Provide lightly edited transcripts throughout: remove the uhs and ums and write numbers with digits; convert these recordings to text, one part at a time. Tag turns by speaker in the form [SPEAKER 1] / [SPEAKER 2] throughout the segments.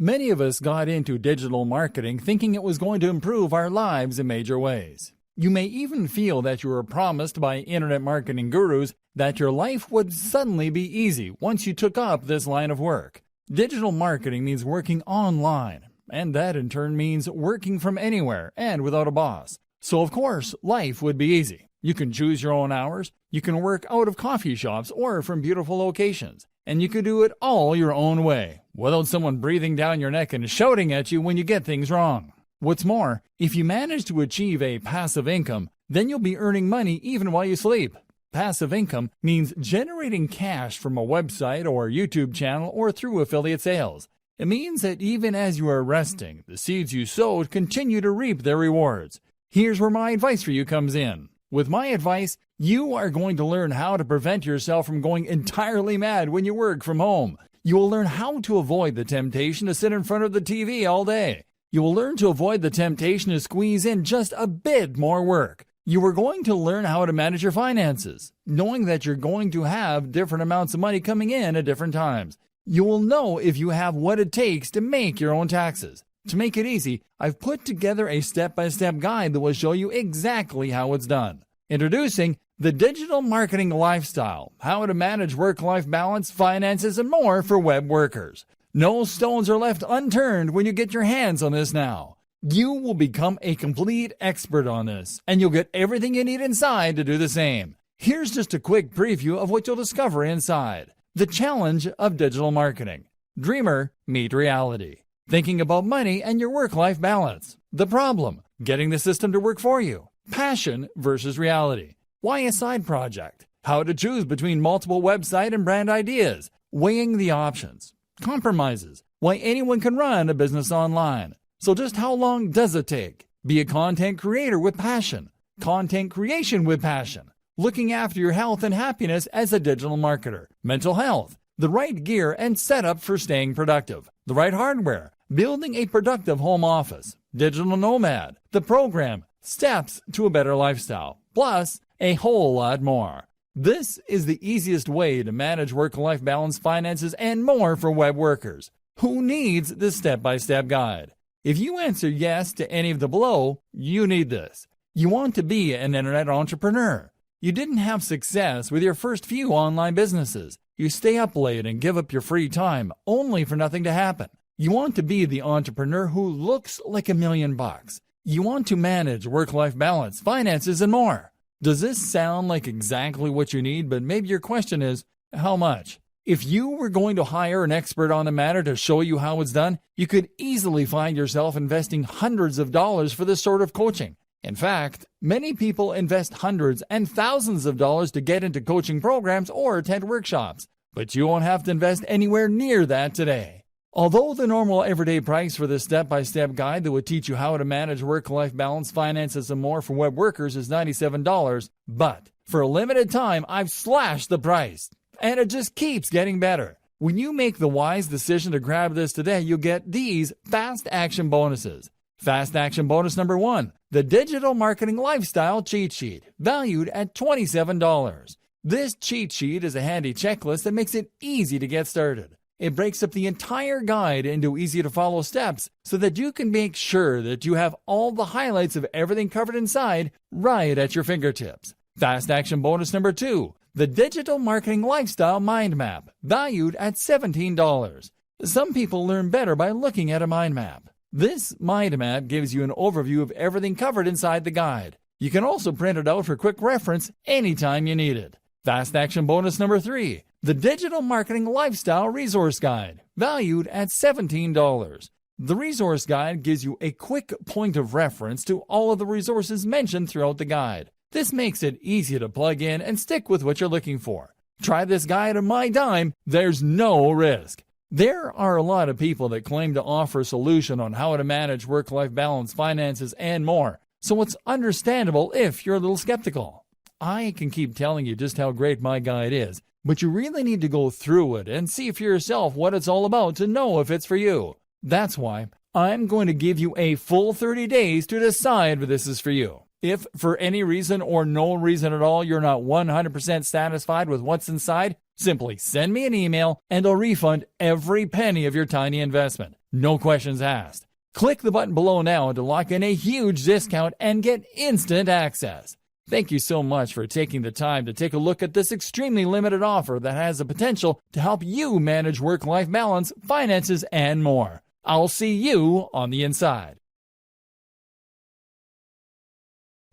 [SPEAKER 1] Many of us got into digital marketing thinking it was going to improve our lives in major ways. You may even feel that you were promised by internet marketing gurus that your life would suddenly be easy once you took up this line of work. Digital marketing means working online, and that in turn means working from anywhere and without a boss. So of course, life would be easy. You can choose your own hours, you can work out of coffee shops or from beautiful locations, and you can do it all your own way, without someone breathing down your neck and shouting at you when you get things wrong. What's more, if you manage to achieve a passive income, then you'll be earning money even while you sleep. Passive income means generating cash from a website or YouTube channel or through affiliate sales. It means that even as you are resting, the seeds you sowed continue to reap their rewards. Here's where my advice for you comes in. With my advice, you are going to learn how to prevent yourself from going entirely mad when you work from home. You will learn how to avoid the temptation to sit in front of the TV all day. You will learn to avoid the temptation to squeeze in just a bit more work. You are going to learn how to manage your finances, knowing that you're going to have different amounts of money coming in at different times. You will know if you have what it takes to make your own taxes. To make it easy, I've put together a step-by-step guide that will show you exactly how it's done. Introducing the Digital Marketing Lifestyle, how to manage work-life balance, finances, and more for web workers. No stones are left unturned when you get your hands on this now. You will become a complete expert on this, and you'll get everything you need inside to do the same. Here's just a quick preview of what you'll discover inside. The challenge of digital marketing. Dreamer meet reality. Thinking about money and your work-life balance. The problem, getting the system to work for you. Passion versus reality. Why a side project? How to choose between multiple website and brand ideas. Weighing the options. Compromises. Why anyone can run a business online. So just how long does it take? Be a content creator with passion. Content creation with passion. Looking after your health and happiness as a digital marketer. Mental health. The right gear and setup for staying productive. The right hardware. Building a productive home office. Digital nomad. The program. Steps to a better lifestyle. Plus, a whole lot more. This is the easiest way to manage work-life balance, finances, and more for web workers. Who needs this step-by-step guide? If you answer yes to any of the below, you need this. You want to be an internet entrepreneur. You didn't have success with your first few online businesses. You stay up late and give up your free time only for nothing to happen. You want to be the entrepreneur who looks like $1,000,000. You want to manage work-life balance, finances, and more. Does this sound like exactly what you need? But maybe your question is, how much? If you were going to hire an expert on the matter to show you how it's done, you could easily find yourself investing hundreds of dollars for this sort of coaching. In fact, many people invest hundreds and thousands of dollars to get into coaching programs or attend workshops, but you won't have to invest anywhere near that today. Although the normal everyday price for this step-by-step guide that would teach you how to manage work-life balance, finances, and more for web workers is $97, but for a limited time, I've slashed the price, and it just keeps getting better. When you make the wise decision to grab this today, you'll get these fast action bonuses. Fast action bonus number 1, the Digital Marketing Lifestyle Cheat Sheet, valued at $27. This cheat sheet is a handy checklist that makes it easy to get started. It breaks up the entire guide into easy-to-follow steps so that you can make sure that you have all the highlights of everything covered inside right at your fingertips. Fast action bonus number 2, the Digital Marketing Lifestyle Mind Map, valued at $17. Some people learn better by looking at a mind map. This mind map gives you an overview of everything covered inside the guide. You can also print it out for quick reference anytime you need it. Fast action bonus number 3, the Digital Marketing Lifestyle Resource Guide, valued at $17. The resource guide gives you a quick point of reference to all of the resources mentioned throughout the guide. This makes it easy to plug in and stick with what you're looking for. Try this guide on my dime, there's no risk. There are a lot of people that claim to offer a solution on how to manage work-life balance, finances, and more, so it's understandable if you're a little skeptical. I can keep telling you just how great my guide is, but you really need to go through it and see for yourself what it's all about to know if it's for you. That's why I'm going to give you a full 30 days to decide if this is for you. If for any reason or no reason at all you're not 100% satisfied with what's inside, simply send me an email and I'll refund every penny of your tiny investment. No questions asked. Click the button below now to lock in a huge discount and get instant access. Thank you so much for taking the time to take a look at this extremely limited offer that has the potential to help you manage work-life balance, finances, and more. I'll see you on the inside.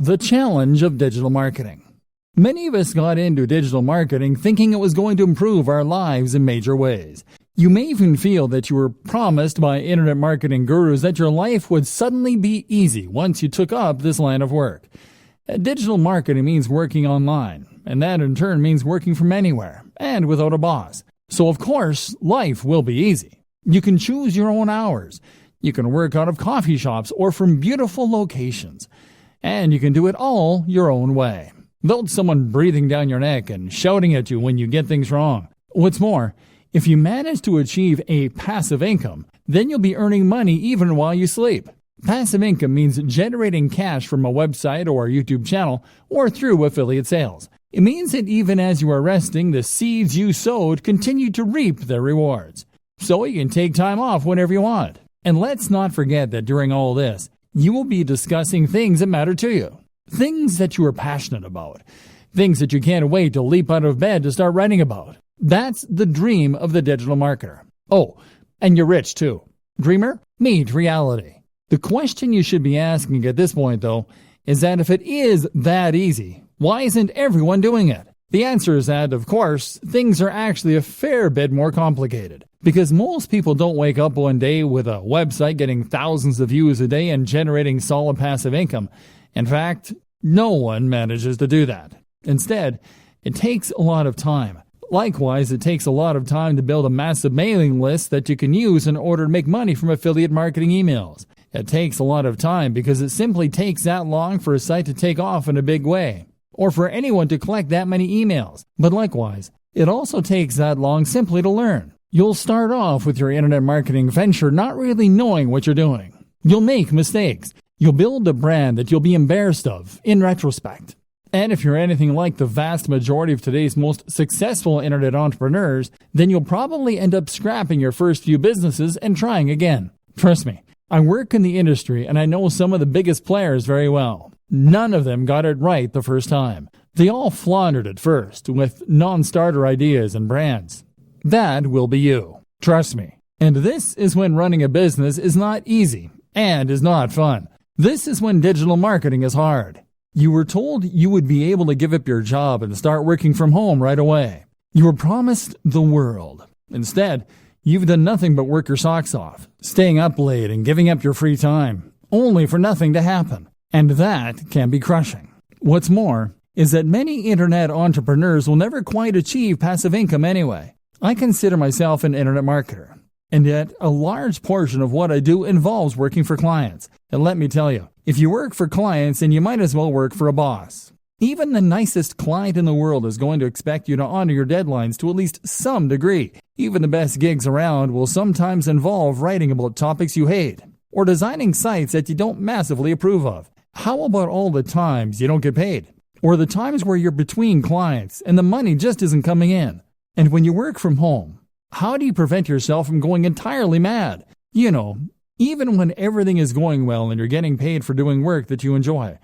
[SPEAKER 1] The challenge of digital marketing. Many of us got into digital marketing thinking it was going to improve our lives in major ways. You may even feel that you were promised by internet marketing gurus that your life would suddenly be easy once you took up this line of work. Digital marketing means working online, and that in turn means working from anywhere and without a boss. So of course, life will be easy. You can choose your own hours. You can work out of coffee shops or from beautiful locations. And you can do it all your own way, without someone breathing down your neck and shouting at you when you get things wrong. What's more, if you manage to achieve a passive income, then you'll be earning money even while you sleep. Passive income means generating cash from a website or a YouTube channel or through affiliate sales. It means that even as you are resting, the seeds you sowed continue to reap their rewards. So you can take time off whenever you want. And let's not forget that during all this, you will be discussing things that matter to you. Things that you are passionate about. Things that you can't wait to leap out of bed to start writing about. That's the dream of the digital marketer. Oh, and you're rich too. Dreamer, meet reality. The question you should be asking at this point, though, is that if it is that easy, why isn't everyone doing it? The answer is that, of course, things are actually a fair bit more complicated. Because most people don't wake up one day with a website getting thousands of views a day and generating solid passive income. In fact, no one manages to do that. Instead, it takes a lot of time. Likewise, it takes a lot of time to build a massive mailing list that you can use in order to make money from affiliate marketing emails. It takes a lot of time because it simply takes that long for a site to take off in a big way, or for anyone to collect that many emails. But likewise, it also takes that long simply to learn. You'll start off with your internet marketing venture not really knowing what you're doing. You'll make mistakes. You'll build a brand that you'll be embarrassed of in retrospect. And if you're anything like the vast majority of today's most successful internet entrepreneurs, then you'll probably end up scrapping your first few businesses and trying again. Trust me, I work in the industry and I know some of the biggest players very well. None of them got it right the first time. They all floundered at first with non-starter ideas and brands. That will be you. Trust me. And this is when running a business is not easy and is not fun. This is when digital marketing is hard. You were told you would be able to give up your job and start working from home right away. You were promised the world. Instead, you've done nothing but work your socks off, staying up late and giving up your free time, only for nothing to happen. And that can be crushing. What's more is that many internet entrepreneurs will never quite achieve passive income anyway. I consider myself an internet marketer, and yet a large portion of what I do involves working for clients. And let me tell you, if you work for clients, then you might as well work for a boss. Even the nicest client in the world is going to expect you to honor your deadlines to at least some degree. Even the best gigs around will sometimes involve writing about topics you hate, or designing sites that you don't massively approve of. How about all the times you don't get paid? Or the times where you're between clients and the money just isn't coming in? And when you work from home, how do you prevent yourself from going entirely mad? You know, even when everything is going well and you're getting paid for doing work that you enjoy,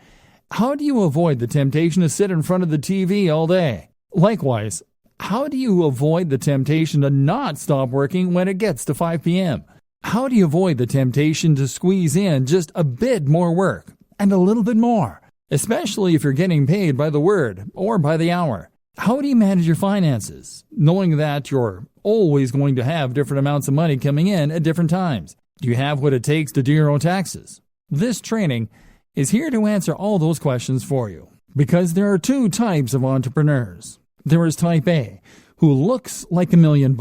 [SPEAKER 1] how do you avoid the temptation to sit in front of the TV all day? Likewise, how do you avoid the temptation to not stop working when it gets to 5 p.m.? How do you avoid the temptation to squeeze in just a bit more work and a little bit more, especially if you're getting paid by the word or by the hour? How do you manage your finances, knowing that you're always going to have different amounts of money coming in at different times? Do you have what it takes to do your own taxes? This training is here to answer all those questions for you, because there are two types of entrepreneurs. There is type A, who looks like $1 million.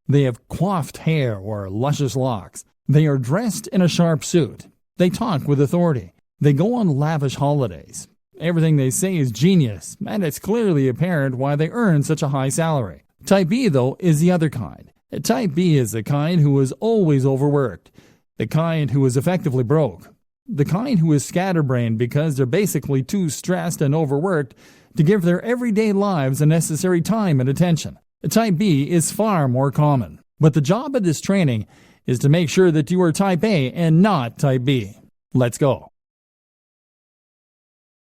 [SPEAKER 1] They have coiffed hair or luscious locks. They are dressed in a sharp suit. They talk with authority. They go on lavish holidays. Everything they say is genius, and it's clearly apparent why they earn such a high salary. Type B, though, is the other kind. Type B is the kind who is always overworked, the kind who is effectively broke, the kind who is scatterbrained because they're basically too stressed and overworked to give their everyday lives the necessary time and attention. Type B is far more common. But the job of this training is to make sure that you are type A and not type B. Let's go.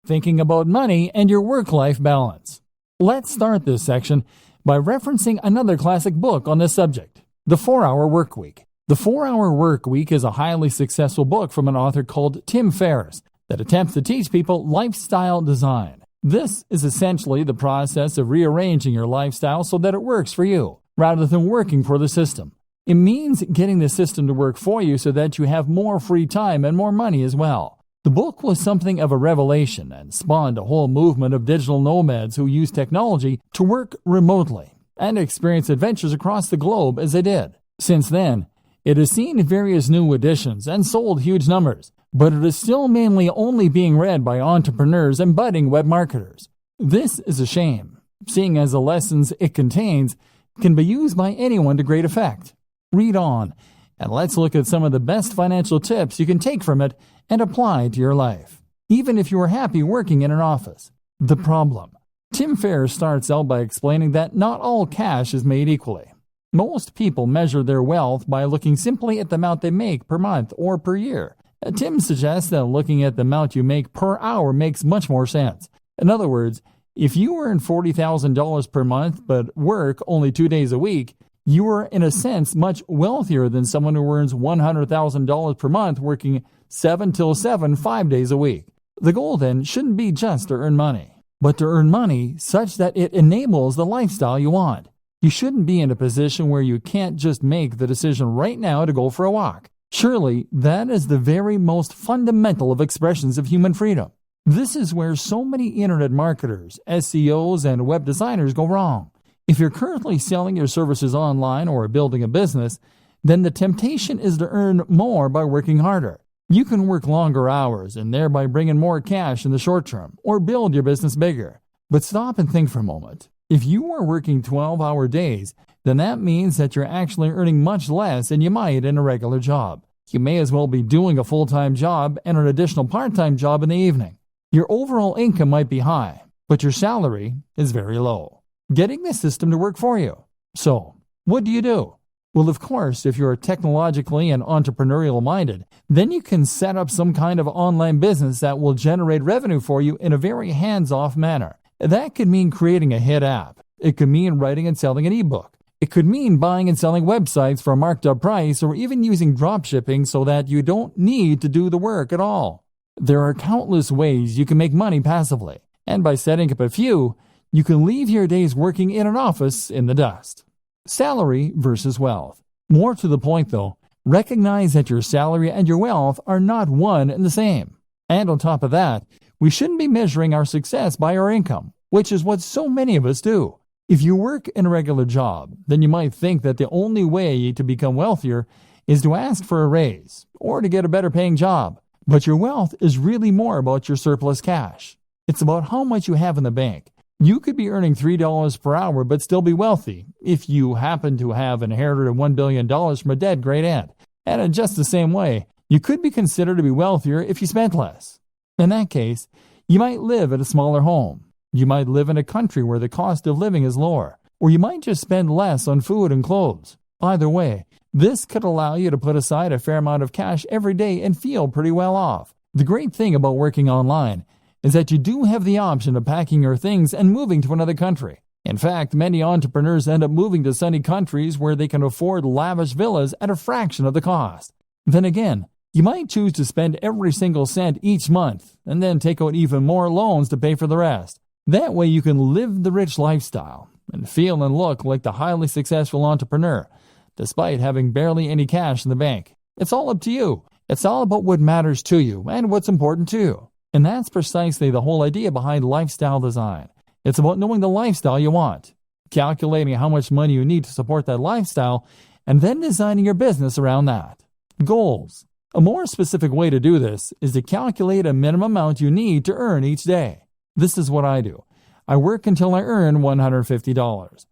[SPEAKER 1] Thinking about money and your work-life balance. Let's start this section by referencing another classic book on this subject, The 4-Hour Workweek. The 4-Hour Workweek is a highly successful book from an author called Tim Ferriss that attempts to teach people lifestyle design. This is essentially the process of rearranging your lifestyle so that it works for you, rather than working for the system. It means getting the system to work for you so that you have more free time and more money as well. The book was something of a revelation and spawned a whole movement of digital nomads who use technology to work remotely and experience adventures across the globe as they did. Since then, it has seen various new editions and sold huge numbers, but it is still mainly only being read by entrepreneurs and budding web marketers. This is a shame, seeing as the lessons it contains can be used by anyone to great effect. Read on, and let's look at some of the best financial tips you can take from it and apply to your life, even if you are happy working in an office. The problem. Tim Ferriss starts out by explaining that not all cash is made equally. Most people measure their wealth by looking simply at the amount they make per month or per year. Tim suggests that looking at the amount you make per hour makes much more sense. In other words, if you earn $40,000 per month but work only 2 days a week, you are in a sense much wealthier than someone who earns $100,000 per month working 7 till 7, 5 days a week. The goal then shouldn't be just to earn money, but to earn money such that it enables the lifestyle you want. You shouldn't be in a position where you can't just make the decision right now to go for a walk. Surely, that is the very most fundamental of expressions of human freedom. This is where so many internet marketers, SEOs, and web designers go wrong. If you're currently selling your services online or building a business, then the temptation is to earn more by working harder. You can work longer hours and thereby bring in more cash in the short term, or build your business bigger. But stop and think for a moment. If you are working 12-hour days, then that means that you're actually earning much less than you might in a regular job. You may as well be doing a full-time job and an additional part-time job in the evening. Your overall income might be high, but your salary is very low. Getting the system to work for you. So, what do you do? Well, of course, if you're technologically and entrepreneurial minded, then you can set up some kind of online business that will generate revenue for you in a very hands-off manner. That could mean creating a hit app. It could mean writing and selling an ebook. It could mean buying and selling websites for a marked up price, or even using dropshipping so that you don't need to do the work at all. There are countless ways you can make money passively, and by setting up a few, you can leave your days working in an office in the dust. Salary versus wealth. More to the point though, recognize that your salary and your wealth are not one and the same. And on top of that, we shouldn't be measuring our success by our income, which is what so many of us do. If you work in a regular job, then you might think that the only way to become wealthier is to ask for a raise or to get a better paying job. But your wealth is really more about your surplus cash. It's about how much you have in the bank. You could be earning $3 per hour but still be wealthy if you happen to have inherited $1 billion from a dead great aunt. And in just the same way, you could be considered to be wealthier if you spent less. In that case, you might live at a smaller home. You might live in a country where the cost of living is lower, or you might just spend less on food and clothes. Either way, this could allow you to put aside a fair amount of cash every day and feel pretty well off. The great thing about working online is that you do have the option of packing your things and moving to another country. In fact, many entrepreneurs end up moving to sunny countries where they can afford lavish villas at a fraction of the cost. Then again, you might choose to spend every single cent each month and then take out even more loans to pay for the rest. That way you can live the rich lifestyle and feel and look like the highly successful entrepreneur, despite having barely any cash in the bank. It's all up to you. It's all about what matters to you and what's important to you. And that's precisely the whole idea behind lifestyle design. It's about knowing the lifestyle you want, calculating how much money you need to support that lifestyle, and then designing your business around that. Goals. A more specific way to do this is to calculate a minimum amount you need to earn each day. This is what I do. I work until I earn $150.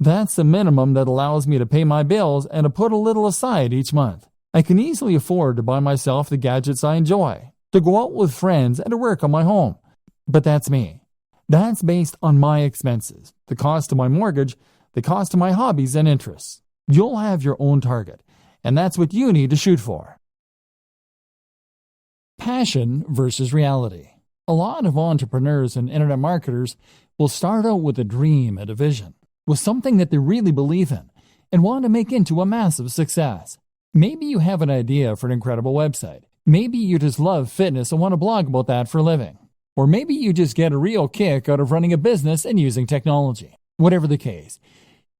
[SPEAKER 1] That's the minimum that allows me to pay my bills and to put a little aside each month. I can easily afford to buy myself the gadgets I enjoy, to go out with friends, and to work on my home. But that's me. That's based on my expenses, the cost of my mortgage, the cost of my hobbies and interests. You'll have your own target, and that's what you need to shoot for. Passion versus reality. A lot of entrepreneurs and internet marketers will start out with a dream and a vision, with something that they really believe in and want to make into a massive success. Maybe you have an idea for an incredible website. Maybe you just love fitness and want to blog about that for a living. Or maybe you just get a real kick out of running a business and using technology. Whatever the case,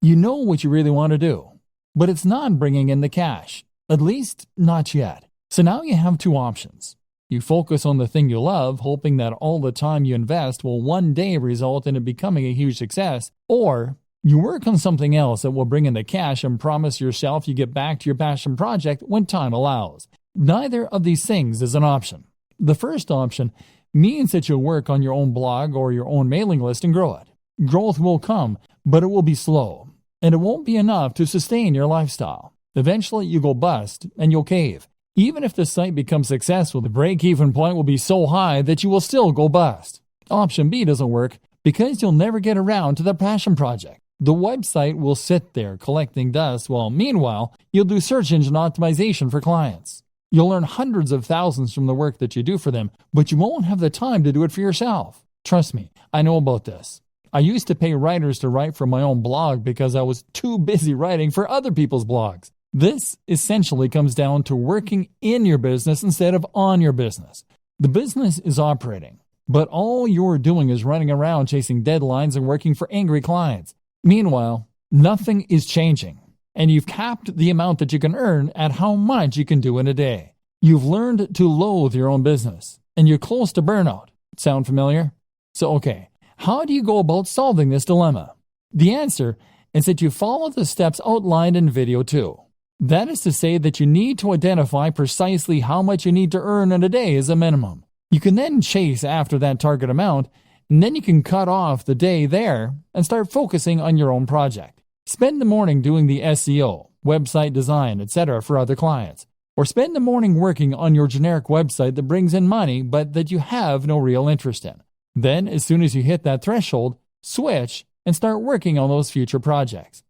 [SPEAKER 1] you know what you really want to do, but it's not bringing in the cash, at least not yet. So now you have two options. You focus on the thing you love, hoping that all the time you invest will one day result in it becoming a huge success, or you work on something else that will bring in the cash and promise yourself you get back to your passion project when time allows. Neither of these things is an option. The first option means that you'll work on your own blog or your own mailing list and grow it. Growth will come, but it will be slow, and it won't be enough to sustain your lifestyle. Eventually, you go bust and you'll cave. Even if the site becomes successful, the break-even point will be so high that you will still go bust. Option B doesn't work because you'll never get around to the passion project. The website will sit there collecting dust while, meanwhile, you'll do search engine optimization for clients. You'll earn hundreds of thousands from the work that you do for them, but you won't have the time to do it for yourself. Trust me, I know about this. I used to pay writers to write for my own blog because I was too busy writing for other people's blogs. This essentially comes down to working in your business instead of on your business. The business is operating, but all you're doing is running around chasing deadlines and working for angry clients. Meanwhile, nothing is changing, and you've capped the amount that you can earn at how much you can do in a day. You've learned to loathe your own business, and you're close to burnout. Sound familiar? So, okay, how do you go about solving this dilemma? The answer is that you follow the steps outlined in video 2. That is to say that you need to identify precisely how much you need to earn in a day as a minimum. You can then chase after that target amount, and then you can cut off the day there and start focusing on your own project. Spend the morning doing the SEO, website design, etc. for other clients. Or spend the morning working on your generic website that brings in money but that you have no real interest in. Then, as soon as you hit that threshold, switch and start working on those future projects.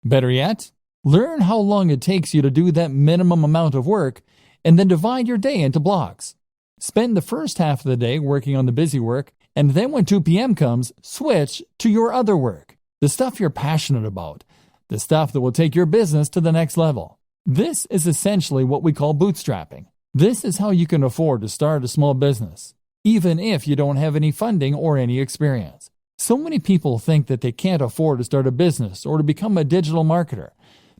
[SPEAKER 1] Better yet, learn how long it takes you to do that minimum amount of work and then divide your day into blocks. Spend the first half of the day working on the busy work, and then when 2 p.m. comes, switch to your other work, the stuff you're passionate about, the stuff that will take your business to the next level. This is essentially what we call bootstrapping. This is how you can afford to start a small business, even if you don't have any funding or any experience. So many people think that they can't afford to start a business or to become a digital marketer,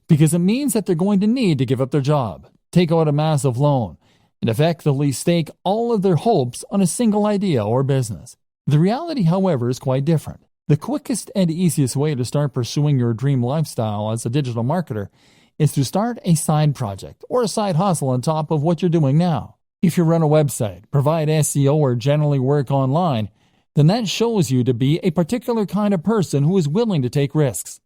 [SPEAKER 1] because it means that they're going to need to give up their job, take out a massive loan, and effectively stake all of their hopes on a single idea or business. The reality, however, is quite different. The quickest and easiest way to start pursuing your dream lifestyle as a digital marketer is to start a side project or a side hustle on top of what you're doing now. If you run a website, provide SEO, or generally work online, then that shows you to be a particular kind of person who is willing to take risks,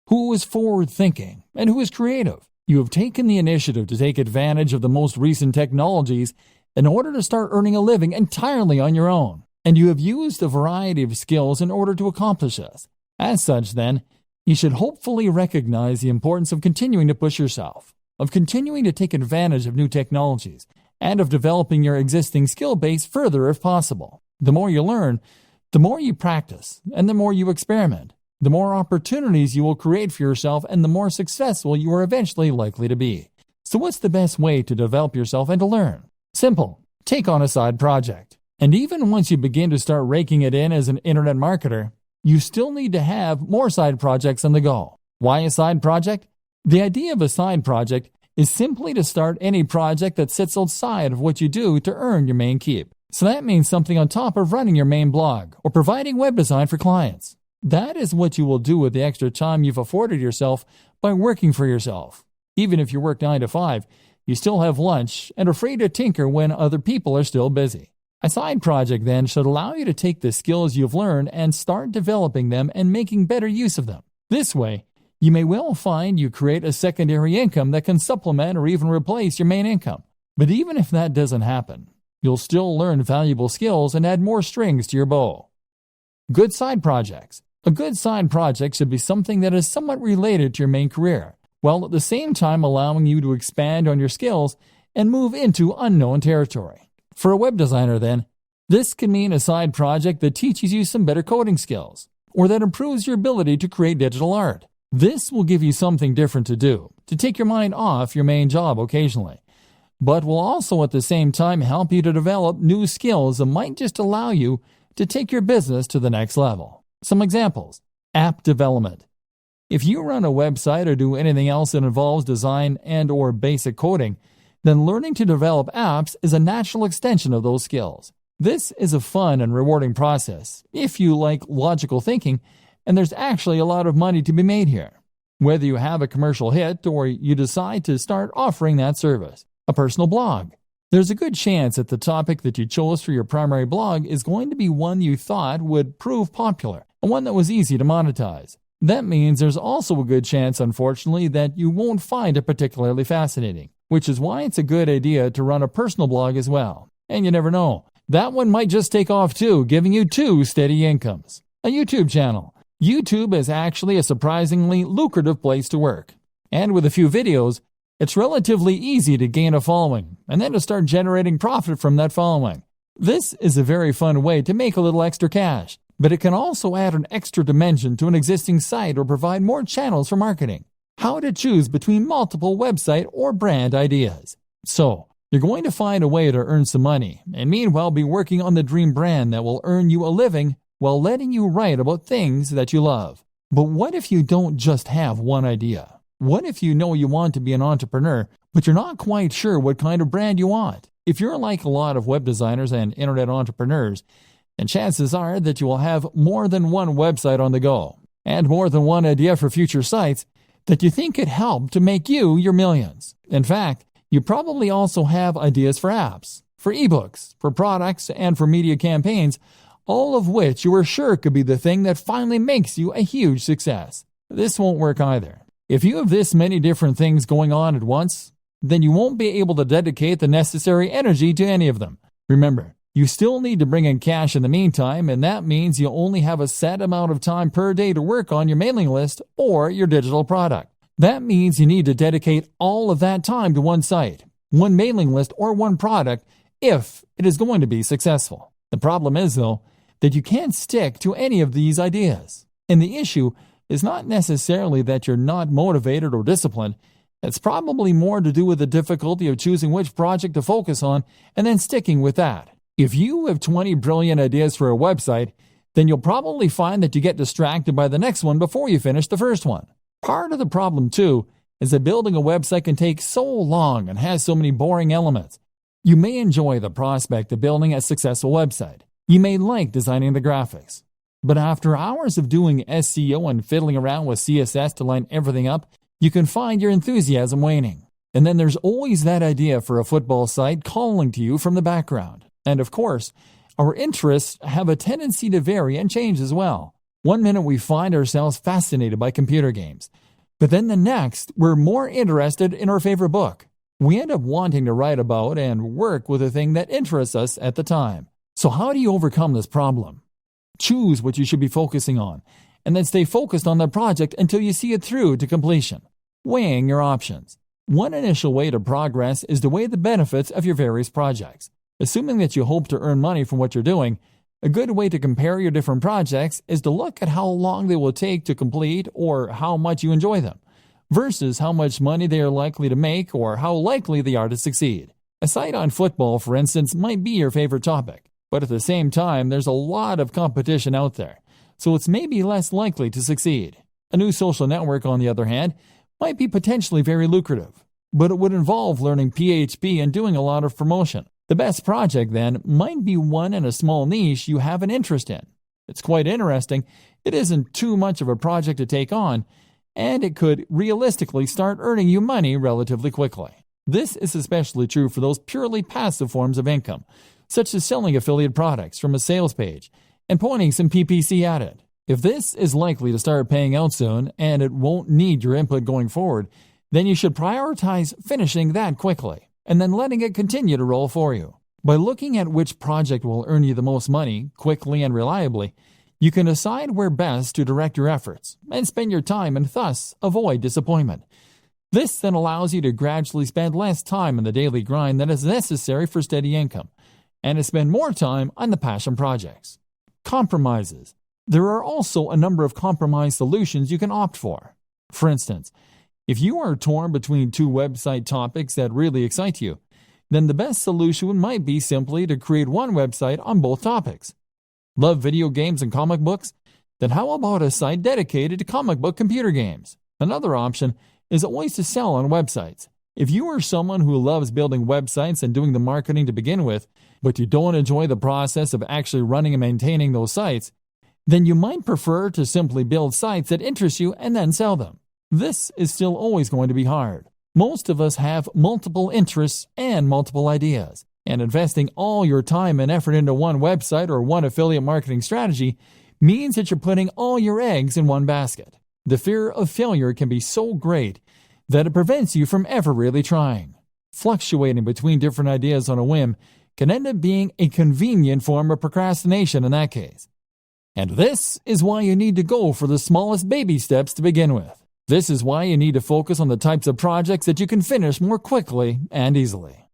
[SPEAKER 1] who is forward-thinking, and who is creative. You have taken the initiative to take advantage of the most recent technologies in order to start earning a living entirely on your own, and you have used a variety of skills in order to accomplish this. As such, then, you should hopefully recognize the importance of continuing to push yourself, of continuing to take advantage of new technologies, and of developing your existing skill base further if possible. The more you learn, the more you practice, and the more you experiment, the more opportunities you will create for yourself and the more successful you are eventually likely to be. So what's the best way to develop yourself and to learn? Simple. Take on a side project. And even once you begin to start raking it in as an internet marketer, you still need to have more side projects on the go. Why a side project? The idea of a side project is simply to start any project that sits outside of what you do to earn your main keep. So that means something on top of running your main blog or providing web design for clients. That is what you will do with the extra time you've afforded yourself by working for yourself. Even if you work 9 to 5, you still have lunch and are free to tinker when other people are still busy. A side project then should allow you to take the skills you've learned and start developing them and making better use of them. This way, you may well find you create a secondary income that can supplement or even replace your main income. But even if that doesn't happen, you'll still learn valuable skills and add more strings to your bow. Good side projects. A good side project should be something that is somewhat related to your main career, while at the same time allowing you to expand on your skills and move into unknown territory. For a web designer, then, this can mean a side project that teaches you some better coding skills, or that improves your ability to create digital art. This will give you something different to do, to take your mind off your main job occasionally, but will also at the same time help you to develop new skills that might just allow you to take your business to the next level. Some examples: app development. If you run a website or do anything else that involves design and/or basic coding, then learning to develop apps is a natural extension of those skills. This is a fun and rewarding process if you like logical thinking, and there's actually a lot of money to be made here, whether you have a commercial hit or you decide to start offering that service. A personal blog. There's a good chance that the topic that you chose for your primary blog is going to be one you thought would prove popular, and one that was easy to monetize. That means there's also a good chance, unfortunately, that you won't find it particularly fascinating, which is why it's a good idea to run a personal blog as well. And you never know, that one might just take off too, giving you 2 steady incomes. A YouTube channel. YouTube is actually a surprisingly lucrative place to work. And with a few videos, it's relatively easy to gain a following, and then to start generating profit from that following. This is a very fun way to make a little extra cash, but it can also add an extra dimension to an existing site or provide more channels for marketing. How to choose between multiple website or brand ideas. So, you're going to find a way to earn some money, and meanwhile be working on the dream brand that will earn you a living while letting you write about things that you love. But what if you don't just have one idea? What if you know you want to be an entrepreneur, but you're not quite sure what kind of brand you want? If you're like a lot of web designers and internet entrepreneurs, then chances are that you will have more than one website on the go, and more than one idea for future sites that you think could help to make you your millions. In fact, you probably also have ideas for apps, for ebooks, for products, and for media campaigns, all of which you are sure could be the thing that finally makes you a huge success. This won't work either. If you have this many different things going on at once, then you won't be able to dedicate the necessary energy to any of them. Remember, you still need to bring in cash in the meantime, and that means you only have a set amount of time per day to work on your mailing list or your digital product. That means you need to dedicate all of that time to one site, one mailing list, or one product if it is going to be successful. The problem is, though, that you can't stick to any of these ideas. And the issue is not necessarily that you're not motivated or disciplined. It's probably more to do with the difficulty of choosing which project to focus on and then sticking with that. If you have 20 brilliant ideas for a website, then you'll probably find that you get distracted by the next one before you finish the first one. Part of the problem, too, is that building a website can take so long and has so many boring elements. You may enjoy the prospect of building a successful website. You may like designing the graphics. But after hours of doing SEO and fiddling around with CSS to line everything up, you can find your enthusiasm waning. And then there's always that idea for a football site calling to you from the background. And of course, our interests have a tendency to vary and change as well. One minute we find ourselves fascinated by computer games, but then the next we're more interested in our favorite book. We end up wanting to write about and work with the thing that interests us at the time. So how do you overcome this problem? Choose what you should be focusing on, and then stay focused on that project until you see it through to completion. Weighing your options. One initial way to progress is to weigh the benefits of your various projects. Assuming that you hope to earn money from what you're doing, a good way to compare your different projects is to look at how long they will take to complete or how much you enjoy them, versus how much money they are likely to make or how likely they are to succeed. A site on football, for instance, might be your favorite topic. But at the same time, there's a lot of competition out there, so it's maybe less likely to succeed. A new social network, on the other hand, might be potentially very lucrative, but it would involve learning PHP and doing a lot of promotion. The best project, then, might be one in a small niche you have an interest in. It's quite interesting, it isn't too much of a project to take on, and it could realistically start earning you money relatively quickly. This is especially true for those purely passive forms of income, such as selling affiliate products from a sales page and pointing some PPC at it. If this is likely to start paying out soon and it won't need your input going forward, then you should prioritize finishing that quickly and then letting it continue to roll for you. By looking at which project will earn you the most money quickly and reliably, you can decide where best to direct your efforts and spend your time and thus avoid disappointment. This then allows you to gradually spend less time in the daily grind than is necessary for steady income, and to spend more time on the passion projects. Compromises. There are also a number of compromise solutions you can opt for. For instance, if you are torn between two website topics that really excite you, then the best solution might be simply to create one website on both topics. Love video games and comic books? Then how about a site dedicated to comic book computer games? Another option is always to sell on websites. If you are someone who loves building websites and doing the marketing to begin with, but you don't enjoy the process of actually running and maintaining those sites, then you might prefer to simply build sites that interest you and then sell them. This is still always going to be hard. Most of us have multiple interests and multiple ideas, and investing all your time and effort into one website or one affiliate marketing strategy means that you're putting all your eggs in one basket. The fear of failure can be so great that it prevents you from ever really trying. Fluctuating between different ideas on a whim can end up being a convenient form of procrastination in that case. And this is why you need to go for the smallest baby steps to begin with. This is why you need to focus on the types of projects that you can finish more quickly and easily.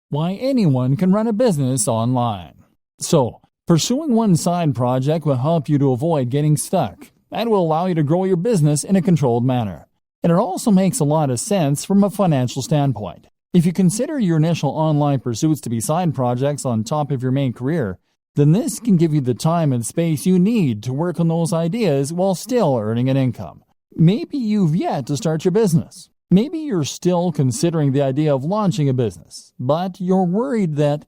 [SPEAKER 1] Why anyone can run a business online. So, pursuing one side project will help you to avoid getting stuck and will allow you to grow your business in a controlled manner. And it also makes a lot of sense from a financial standpoint. If you consider your initial online pursuits to be side projects on top of your main career, then this can give you the time and space you need to work on those ideas while still earning an income. Maybe you've yet to start your business. Maybe you're still considering the idea of launching a business, but you're worried that,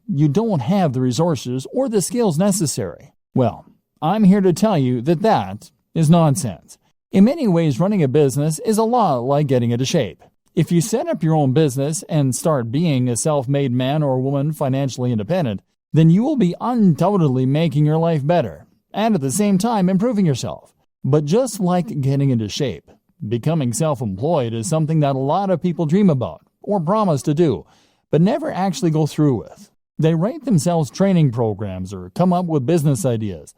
[SPEAKER 1] you don't have the resources or the skills necessary. Well, I'm here to tell you that that is nonsense. In many ways, running a business is a lot like getting into shape. If you set up your own business and start being a self-made man or woman financially independent, then you will be undoubtedly making your life better, and at the same time improving yourself. But just like getting into shape, becoming self-employed is something that a lot of people dream about, or promise to do, but never actually go through with. They write themselves training programs or come up with business ideas,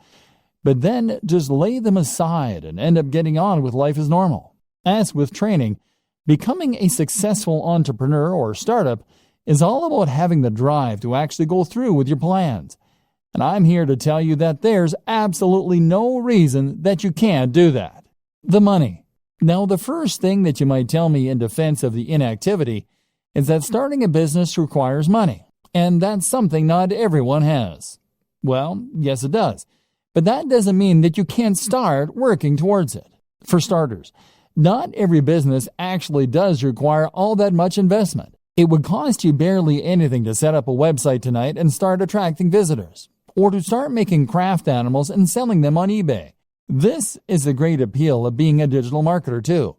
[SPEAKER 1] but then just lay them aside and end up getting on with life as normal. As with training, becoming a successful entrepreneur or startup is all about having the drive to actually go through with your plans. And I'm here to tell you that there's absolutely no reason that you can't do that. The money. Now, the first thing that you might tell me in defense of the inactivity is that starting a business requires money, and that's something not everyone has. Well, yes it does, but that doesn't mean that you can't start working towards it. For starters, not every business actually does require all that much investment. It would cost you barely anything to set up a website tonight and start attracting visitors, or to start making craft animals and selling them on eBay. This is the great appeal of being a digital marketer too.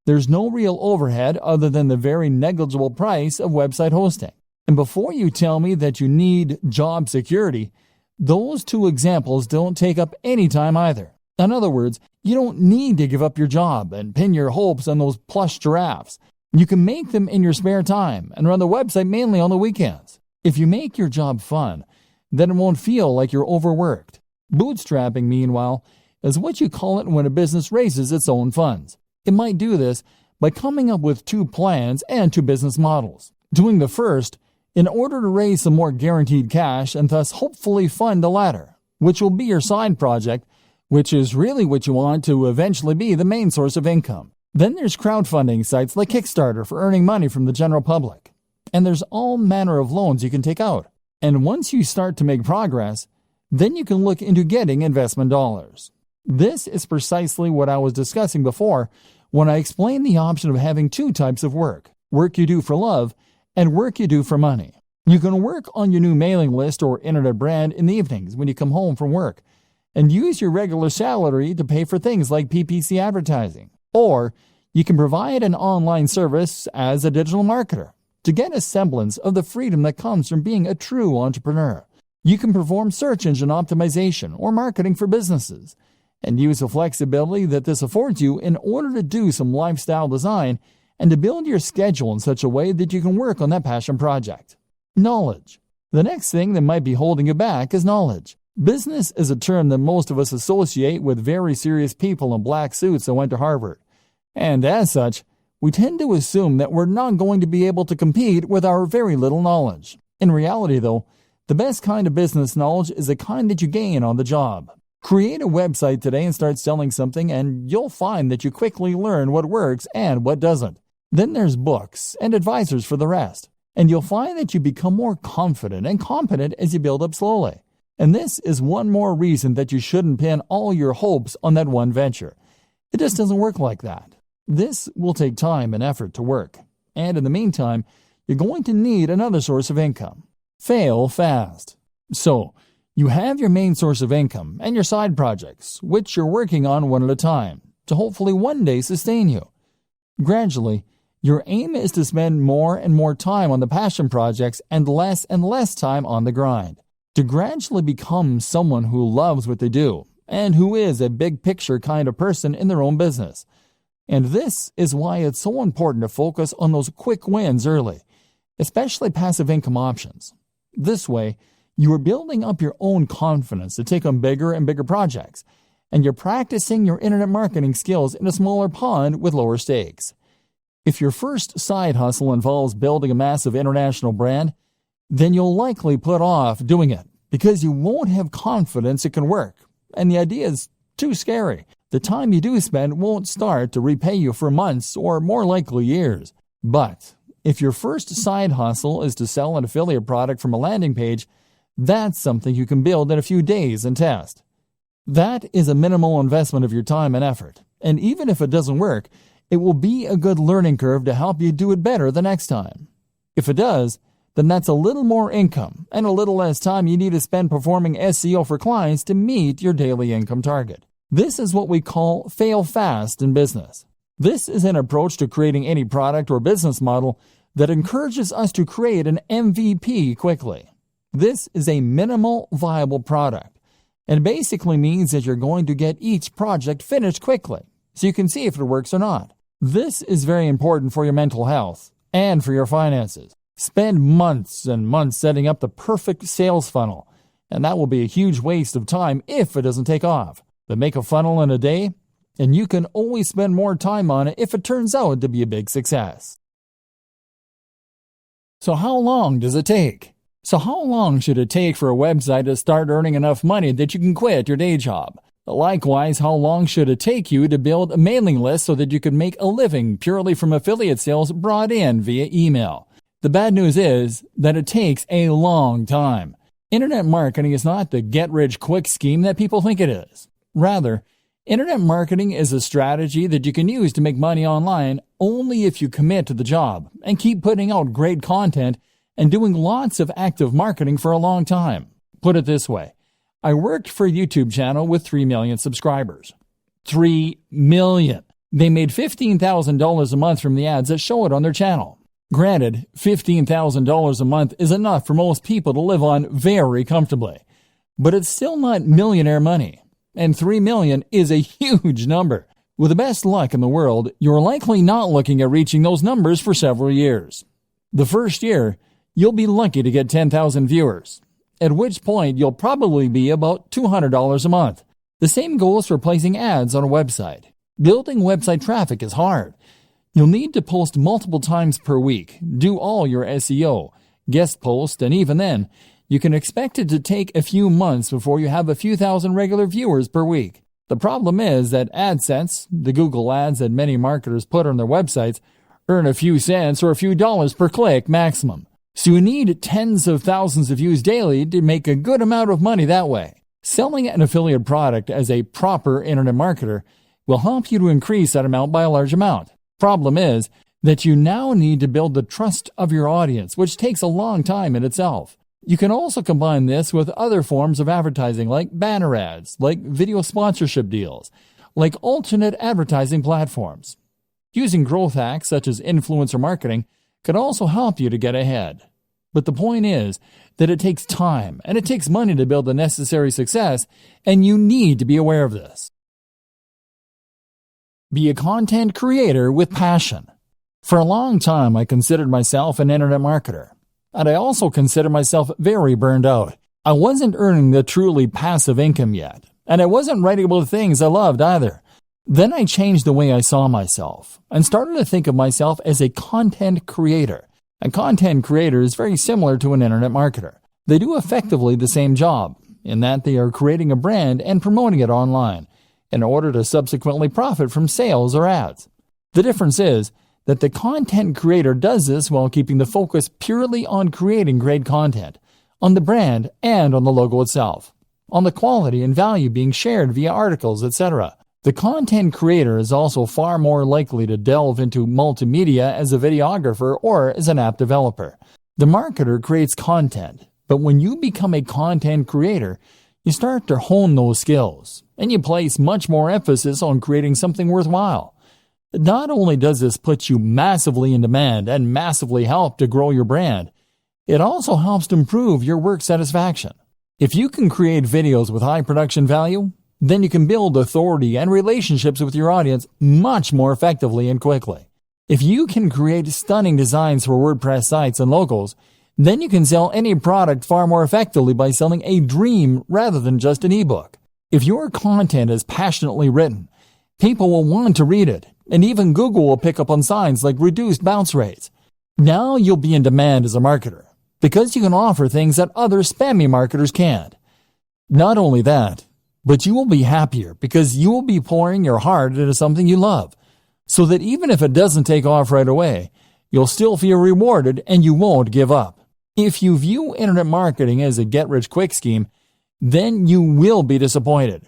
[SPEAKER 1] There's no real overhead other than the very negligible price of website hosting. And before you tell me that you need job security, those two examples don't take up any time either. In other words, you don't need to give up your job and pin your hopes on those plush giraffes. You can make them in your spare time and run the website mainly on the weekends. If you make your job fun, then it won't feel like you're overworked. Bootstrapping, meanwhile, is what you call it when a business raises its own funds. It might do this by coming up with two plans and two business models. Doing the first in order to raise some more guaranteed cash and thus hopefully fund the latter, which will be your side project, which is really what you want to eventually be the main source of income. Then there's crowdfunding sites like Kickstarter for earning money from the general public. And there's all manner of loans you can take out. And once you start to make progress, then you can look into getting investment dollars. This is precisely what I was discussing before when I explained the option of having two types of work you do for love and work you do for money. You can work on your new mailing list or internet brand in the evenings when you come home from work and use your regular salary to pay for things like PPC advertising. Or you can provide an online service as a digital marketer to get a semblance of the freedom that comes from being a true entrepreneur. You can perform search engine optimization or marketing for businesses and use the flexibility that this affords you in order to do some lifestyle design and to build your schedule in such a way that you can work on that passion project. Knowledge. The next thing that might be holding you back is knowledge. Business is a term that most of us associate with very serious people in black suits that went to Harvard. And as such, we tend to assume that we're not going to be able to compete with our very little knowledge. In reality, though, the best kind of business knowledge is the kind that you gain on the job. Create a website today and start selling something, and you'll find that you quickly learn what works and what doesn't. Then there's books and advisors for the rest, and you'll find that you become more confident and competent as you build up slowly. And this is one more reason that you shouldn't pin all your hopes on that one venture. It just doesn't work like that. This will take time and effort to work, and in the meantime, you're going to need another source of income. Fail fast. So, you have your main source of income and your side projects, which you're working on one at a time, to hopefully one day sustain you. Gradually, your aim is to spend more and more time on the passion projects and less time on the grind. To gradually become someone who loves what they do, and who is a big picture kind of person in their own business. And this is why it's so important to focus on those quick wins early, especially passive income options. This way, you are building up your own confidence to take on bigger and bigger projects, and you're practicing your internet marketing skills in a smaller pond with lower stakes. If your first side hustle involves building a massive international brand, then you'll likely put off doing it because you won't have confidence it can work, and the idea is too scary. The time you do spend won't start to repay you for months or more likely years. But if your first side hustle is to sell an affiliate product from a landing page, that's something you can build in a few days and test. That is a minimal investment of your time and effort, and even if it doesn't work, it will be a good learning curve to help you do it better the next time. If it does, then that's a little more income and a little less time you need to spend performing SEO for clients to meet your daily income target. This is what we call fail fast in business. This is an approach to creating any product or business model that encourages us to create an MVP quickly. This is a minimal viable product, and basically means that you're going to get each project finished quickly, so you can see if it works or not. This is very important for your mental health and for your finances. Spend months and months setting up the perfect sales funnel, and that will be a huge waste of time if it doesn't take off. But make a funnel in a day, and you can always spend more time on it if it turns out to be a big success. So how long does it take? So how long should it take for a website to start earning enough money that you can quit your day job? Likewise, how long should it take you to build a mailing list so that you can make a living purely from affiliate sales brought in via email? The bad news is that it takes a long time. Internet marketing is not the get-rich-quick scheme that people think it is. Rather, internet marketing is a strategy that you can use to make money online only if you commit to the job and keep putting out great content and doing lots of active marketing for a long time. Put it this way, I worked for a YouTube channel with 3 million subscribers. 3 million! They made $15,000 a month from the ads that show it on their channel. Granted, $15,000 a month is enough for most people to live on very comfortably, but it's still not millionaire money, and 3 million is a huge number. With the best luck in the world, you're likely not looking at reaching those numbers for several years. The first year, you'll be lucky to get 10,000 viewers, at which point you'll probably be about $200 a month. The same goes for placing ads on a website. Building website traffic is hard. You'll need to post multiple times per week, do all your SEO, guest post, and even then, you can expect it to take a few months before you have a few thousand regular viewers per week. The problem is that AdSense, the Google ads that many marketers put on their websites, earn a few cents or a few dollars per click maximum. So you need tens of thousands of views daily to make a good amount of money that way. Selling an affiliate product as a proper internet marketer will help you to increase that amount by a large amount. Problem is that you now need to build the trust of your audience, which takes a long time in itself. You can also combine this with other forms of advertising like banner ads, like video sponsorship deals, like alternate advertising platforms. Using growth hacks such as influencer marketing can also help you to get ahead. But the point is that it takes time and it takes money to build the necessary success, and you need to be aware of this. Be a content creator with passion. For a long time, I considered myself an internet marketer, and I also consider myself very burned out. I wasn't earning the truly passive income yet, and I wasn't writing about things I loved either. Then I changed the way I saw myself and started to think of myself as a content creator. A content creator is very similar to an internet marketer. They do effectively the same job in that they are creating a brand and promoting it online in order to subsequently profit from sales or ads. The difference is that the content creator does this while keeping the focus purely on creating great content, on the brand and on the logo itself, on the quality and value being shared via articles, etc. The content creator is also far more likely to delve into multimedia as a videographer or as an app developer. The marketer creates content, but when you become a content creator, you start to hone those skills, and you place much more emphasis on creating something worthwhile. Not only does this put you massively in demand and massively help to grow your brand, it also helps to improve your work satisfaction. If you can create videos with high production value, then you can build authority and relationships with your audience much more effectively and quickly. If you can create stunning designs for WordPress sites and logos, then you can sell any product far more effectively by selling a dream rather than just an ebook. If your content is passionately written, people will want to read it, and even Google will pick up on signs like reduced bounce rates. Now you'll be in demand as a marketer because you can offer things that other spammy marketers can't. Not only that, but you will be happier because you will be pouring your heart into something you love, so that even if it doesn't take off right away, you'll still feel rewarded and you won't give up. If you view internet marketing as a get-rich-quick scheme, then you will be disappointed.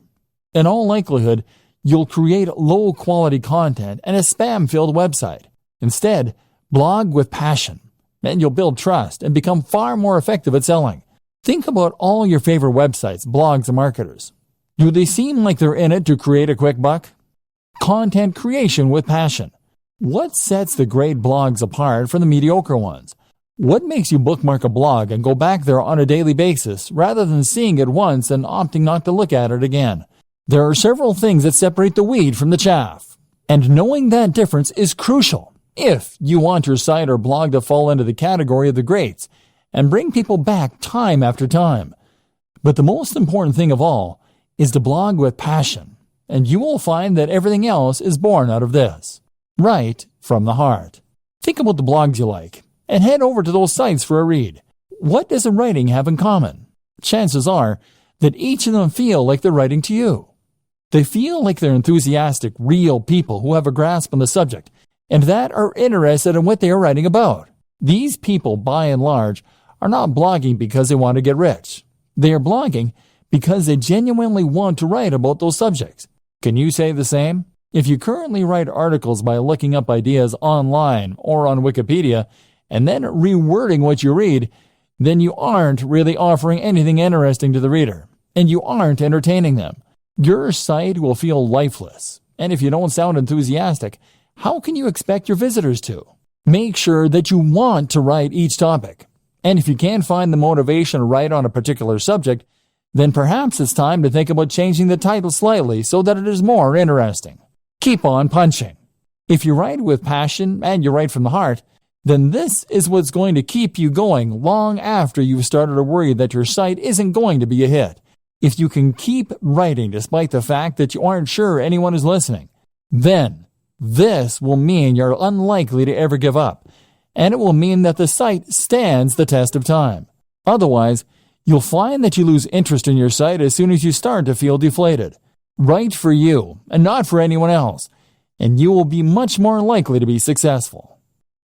[SPEAKER 1] In all likelihood, you'll create low-quality content and a spam-filled website. Instead, blog with passion, and you'll build trust and become far more effective at selling. Think about all your favorite websites, blogs, and marketers. Do they seem like they're in it to create a quick buck? Content creation with passion. What sets the great blogs apart from the mediocre ones? What makes you bookmark a blog and go back there on a daily basis rather than seeing it once and opting not to look at it again? There are several things that separate the wheat from the chaff, and knowing that difference is crucial if you want your site or blog to fall into the category of the greats and bring people back time after time. But the most important thing of all is to blog with passion, and you will find that everything else is born out of this, right from the heart. Think about the blogs you like, and head over to those sites for a read. What does the writing have in common? Chances are that each of them feel like they're writing to you. They feel like they're enthusiastic, real people who have a grasp on the subject, and that are interested in what they are writing about. These people, by and large, are not blogging because they want to get rich. They are blogging because they genuinely want to write about those subjects. Can you say the same? If you currently write articles by looking up ideas online or on Wikipedia and then rewording what you read, then you aren't really offering anything interesting to the reader, and you aren't entertaining them. Your site will feel lifeless, and if you don't sound enthusiastic, how can you expect your visitors to? Make sure that you want to write each topic, and if you can't find the motivation to write on a particular subject, then perhaps it's time to think about changing the title slightly so that it is more interesting. Keep on punching. If you write with passion and you write from the heart, then this is what's going to keep you going long after you've started to worry that your site isn't going to be a hit. If you can keep writing despite the fact that you aren't sure anyone is listening, then this will mean you're unlikely to ever give up, and it will mean that the site stands the test of time. Otherwise, you'll find that you lose interest in your site as soon as you start to feel deflated. Write for you and not for anyone else, and you will be much more likely to be successful.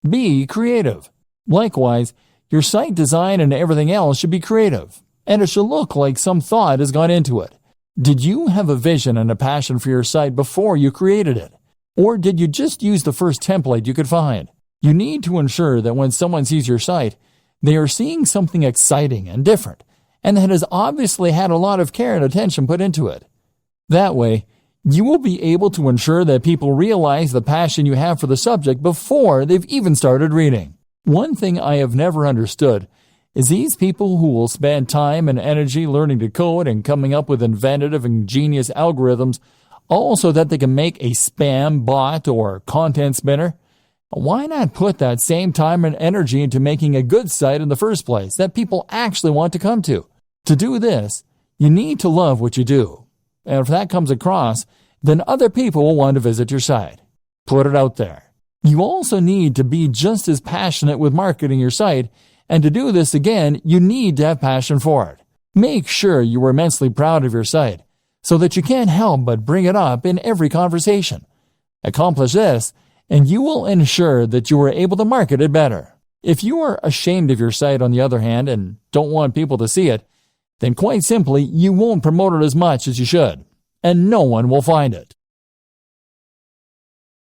[SPEAKER 1] Be creative. Likewise, your site design and everything else should be creative, and it should look like some thought has gone into it. Did you have a vision and a passion for your site before you created it? Or did you just use the first template you could find? You need to ensure that when someone sees your site, they are seeing something exciting and different, and that has obviously had a lot of care and attention put into it. That way, you will be able to ensure that people realize the passion you have for the subject before they've even started reading. One thing I have never understood is these people who will spend time and energy learning to code and coming up with inventive and ingenious algorithms all so that they can make a spam bot or content spinner. Why not put that same time and energy into making a good site in the first place that people actually want to come to? To do this, you need to love what you do. And if that comes across, then other people will want to visit your site. Put it out there. You also need to be just as passionate with marketing your site, and to do this again, you need to have passion for it. Make sure you are immensely proud of your site, so that you can't help but bring it up in every conversation. Accomplish this, and you will ensure that you are able to market it better. If you are ashamed of your site, on the other hand, and don't want people to see it, then quite simply, you won't promote it as much as you should, and no one will find it.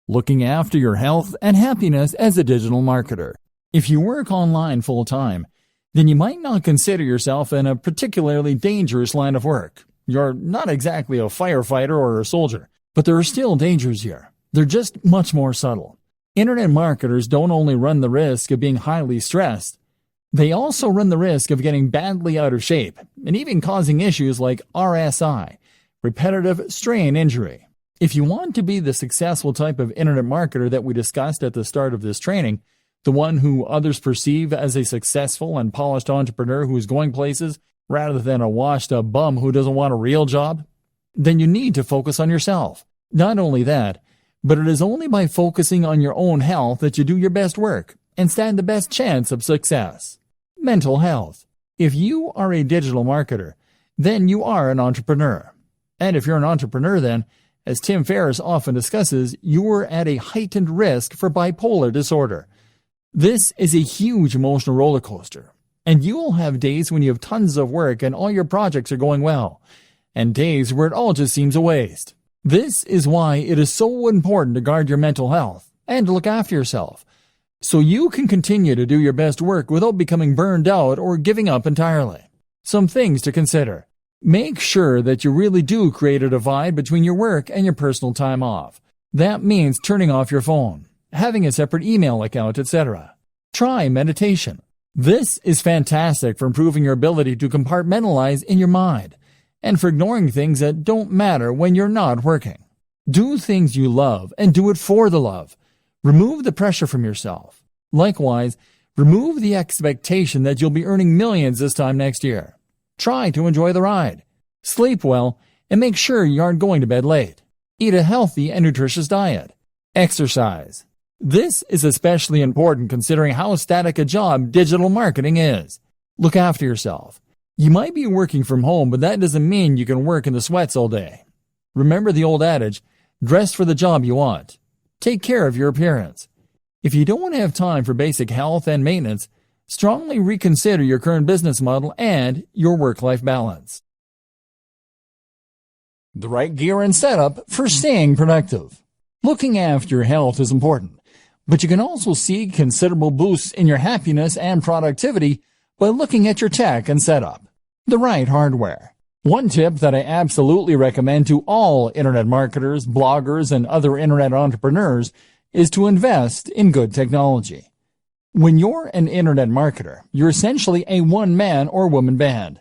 [SPEAKER 1] Looking after your health and happiness as a digital marketer. If you work online full-time, then you might not consider yourself in a particularly dangerous line of work. You're not exactly a firefighter or a soldier, but there are still dangers here. They're just much more subtle. Internet marketers don't only run the risk of being highly stressed, they also run the risk of getting badly out of shape and even causing issues like RSI, repetitive strain injury. If you want to be the successful type of internet marketer that we discussed at the start of this training, the one who others perceive as a successful and polished entrepreneur who is going places rather than a washed-up bum who doesn't want a real job, then you need to focus on yourself. Not only that, but it is only by focusing on your own health that you do your best work and stand the best chance of success. Mental health. If you are a digital marketer, then you are an entrepreneur. And if you're an entrepreneur, then, as Tim Ferriss often discusses, you are at a heightened risk for bipolar disorder. This is a huge emotional roller coaster, and you will have days when you have tons of work and all your projects are going well, and days where it all just seems a waste. This is why it is so important to guard your mental health and to look after yourself, so you can continue to do your best work without becoming burned out or giving up entirely. Some things to consider. Make sure that you really do create a divide between your work and your personal time off. That means turning off your phone, having a separate email account, etc. Try meditation. This is fantastic for improving your ability to compartmentalize in your mind and for ignoring things that don't matter when you're not working. Do things you love and do it for the love. Remove the pressure from yourself. Likewise, remove the expectation that you'll be earning millions this time next year. Try to enjoy the ride. Sleep well and make sure you aren't going to bed late. Eat a healthy and nutritious diet. Exercise. This is especially important considering how static a job digital marketing is. Look after yourself. You might be working from home, but that doesn't mean you can work in the sweats all day. Remember the old adage, dress for the job you want. Take care of your appearance. If you don't have time for basic health and maintenance, strongly reconsider your current business model and your work-life balance. The right gear and setup for staying productive. Looking after your health is important, but you can also see considerable boosts in your happiness and productivity by looking at your tech and setup. The right hardware. One tip that I absolutely recommend to all internet marketers, bloggers, and other internet entrepreneurs is to invest in good technology. When you're an internet marketer, you're essentially a one-man or woman band.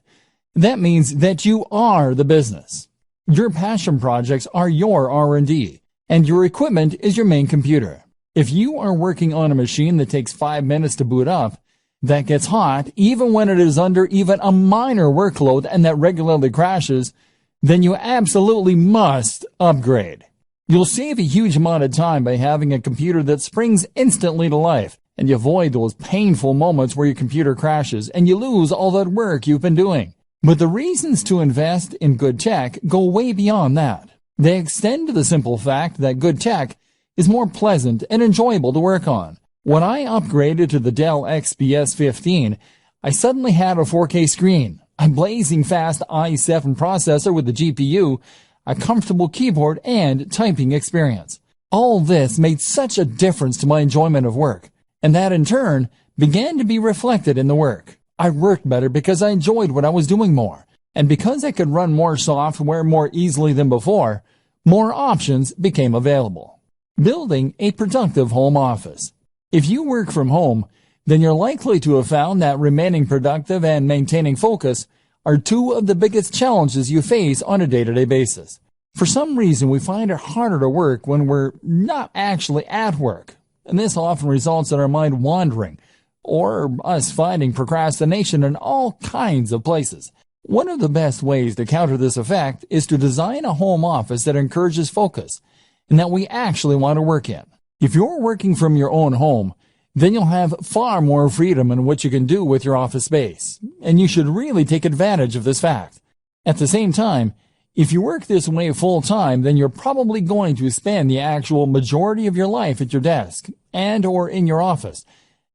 [SPEAKER 1] That means that you are the business. Your passion projects are your R&D, and your equipment is your main computer. If you are working on a machine that takes 5 minutes to boot up, that gets hot even when it is under even a minor workload and that regularly crashes, then you absolutely must upgrade. You'll save a huge amount of time by having a computer that springs instantly to life, and you avoid those painful moments where your computer crashes and you lose all that work you've been doing. But the reasons to invest in good tech go way beyond that. They extend to the simple fact that good tech is more pleasant and enjoyable to work on. When I upgraded to the Dell XPS 15, I suddenly had a 4K screen, a blazing fast i7 processor with a GPU, a comfortable keyboard, and typing experience. All this made such a difference to my enjoyment of work, and that in turn began to be reflected in the work. I worked better because I enjoyed what I was doing more, and because I could run more software more easily than before, more options became available. Building a productive home office. If you work from home, then you're likely to have found that remaining productive and maintaining focus are two of the biggest challenges you face on a day-to-day basis. For some reason, we find it harder to work when we're not actually at work, and this often results in our mind wandering, or us finding procrastination in all kinds of places. One of the best ways to counter this effect is to design a home office that encourages focus and that we actually want to work in. If you're working from your own home, then you'll have far more freedom in what you can do with your office space, and you should really take advantage of this fact. At the same time, if you work this way full-time, then you're probably going to spend the actual majority of your life at your desk and or in your office,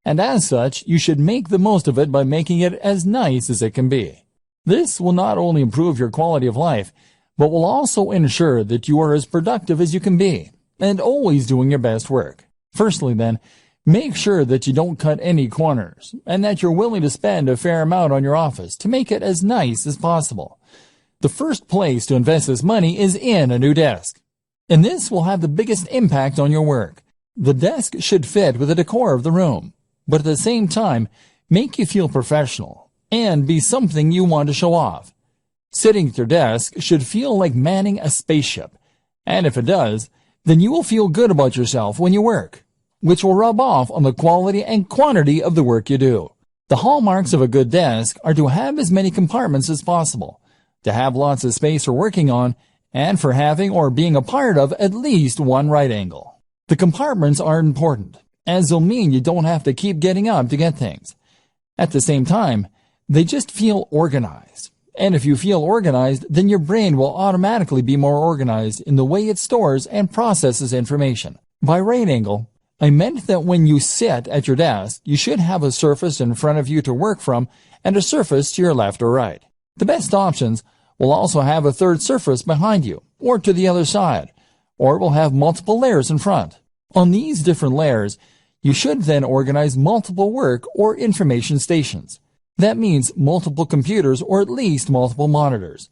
[SPEAKER 1] and as such, you should make the most of it by making it as nice as it can be. This will not only improve your quality of life, but will also ensure that you are as productive as you can be, and always doing your best work. Firstly then, make sure that you don't cut any corners, and that you're willing to spend a fair amount on your office to make it as nice as possible. The first place to invest this money is in a new desk, and this will have the biggest impact on your work. The desk should fit with the decor of the room, but at the same time, make you feel professional and be something you want to show off. Sitting at your desk should feel like manning a spaceship, and if it does, then you will feel good about yourself when you work, which will rub off on the quality and quantity of the work you do. The hallmarks of a good desk are to have as many compartments as possible, to have lots of space for working on, and for having or being a part of at least one right angle. The compartments are important, as they'll mean you don't have to keep getting up to get things. At the same time, they just feel organized. And if you feel organized, then your brain will automatically be more organized in the way it stores and processes information. By right angle, I meant that when you sit at your desk, you should have a surface in front of you to work from and a surface to your left or right. The best options will also have a third surface behind you or to the other side, or will have multiple layers in front. On these different layers, you should then organize multiple work or information stations. That means multiple computers or at least multiple monitors.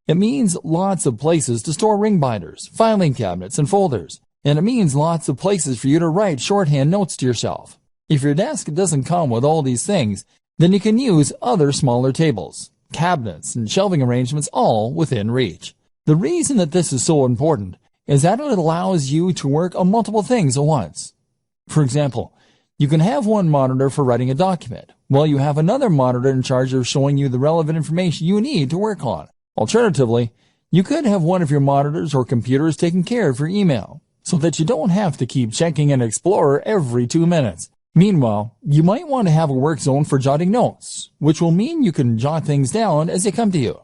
[SPEAKER 1] It means lots of places to store ring binders, filing cabinets, and folders. And it means lots of places for you to write shorthand notes to yourself. If your desk doesn't come with all these things, then you can use other smaller tables, cabinets, and shelving arrangements all within reach. The reason that this is so important is that it allows you to work on multiple things at once. For example, you can have one monitor for writing a document, while you have another monitor in charge of showing you the relevant information you need to work on. Alternatively, you could have one of your monitors or computers taking care of your email, so that you don't have to keep checking an Explorer every 2 minutes. Meanwhile, you might want to have a work zone for jotting notes, which will mean you can jot things down as they come to you.